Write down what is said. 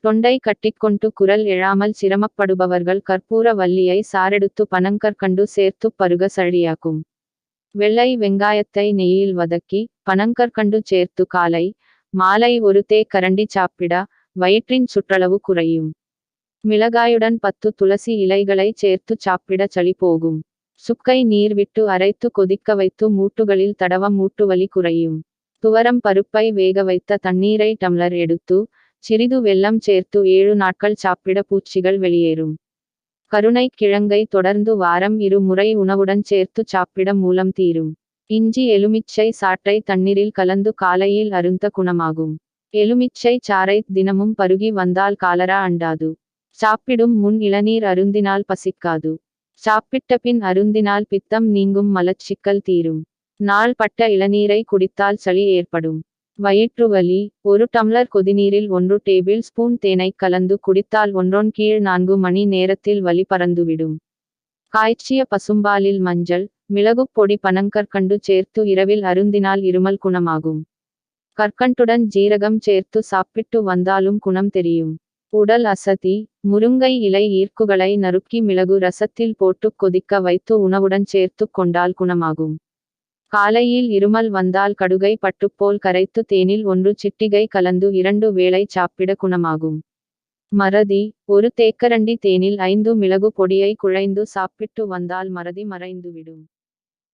தொண்டை கட்டிக்கொண்டு குரல் எழாமல் சிரமப்படுபவர்கள் கற்பூர வல்லியை சாறெடுத்து பனங்கற்கண்டு சேர்த்து பருக சளியாக்கும். வெள்ளை வெங்காயத்தை நெய்யில் வதக்கி பனங்கற்கண்டு சேர்த்து காலை மாலை ஒரு தேக்கரண்டி சாப்பிட வயிற்றின் சுற்றளவு குறையும். மிளகாயுடன் 10 துளசி இலைகளை சேர்த்து சாப்பிட சளி போகும். சுக்கை நீர் விட்டு அரைத்து கொதிக்க வைத்து மூட்டுகளில் தடவ மூட்டுவலி குறையும். துவரம் பருப்பை வேக வைத்த தண்ணீரை டம்ளர் எடுத்து சிறிது வெல்லம் சேர்த்து 7 நாட்கள் சாப்பிட பூச்சிகள் வெளியேறும். கருணை கிழங்கை தொடர்ந்து வாரம் 2 முறை உணவுடன் சேர்த்து சாப்பிட மூலம் தீரும். இஞ்சி எலுமிச்சை சாற்றை தண்ணீரில் கலந்து காலையில் அருந்த குணமாகும். எலுமிச்சை சாறை தினமும் பருகி வந்தால் காலரா அண்டாது. சாப்பிடும் முன் இளநீர் அருந்தினால் பசிக்காது. சாப்பிட்ட பின் அருந்தினால் பித்தம் நீங்கும் மலச்சிக்கல் தீரும். நாள் பட்ட இளநீரை குடித்தால் சளி ஏற்படும். வயிற்று வலி 1 டம்ளர் கொதிநீரில் 1 டேபிள் ஸ்பூன் தேனை கலந்து குடித்தால் 1 கீழ் 4 மணி நேரத்தில் வலி பறந்துவிடும். காய்ச்சிய பசும்பாலில் மஞ்சள் மிளகுப் பொடி பனங்கற்கண்டு சேர்த்து இரவில் அருந்தினால் இருமல் குணமாகும். கற்கண்டுடன் ஜீரகம் சேர்த்து சாப்பிட்டு வந்தாலும் குணம் தெரியும். உடல் அசதி முருங்கை இலை ஈர்க்குகளை நறுக்கி மிளகு ரசத்தில் போட்டு கொதிக்க வைத்து உணவுடன் சேர்த்து கொண்டால் குணமாகும். காலையில் இருமல் வந்தால் கடுகை பட்டுப்போல் கரைத்து தேனில் 1 சிட்டிகை கலந்து 2 வேளை சாப்பிட குணமாகும். மறதி 1 தேக்கரண்டி தேனில் 5 மிளகு பொடியை குழைந்து சாப்பிட்டு வந்தால் மறதி மறைந்துவிடும்.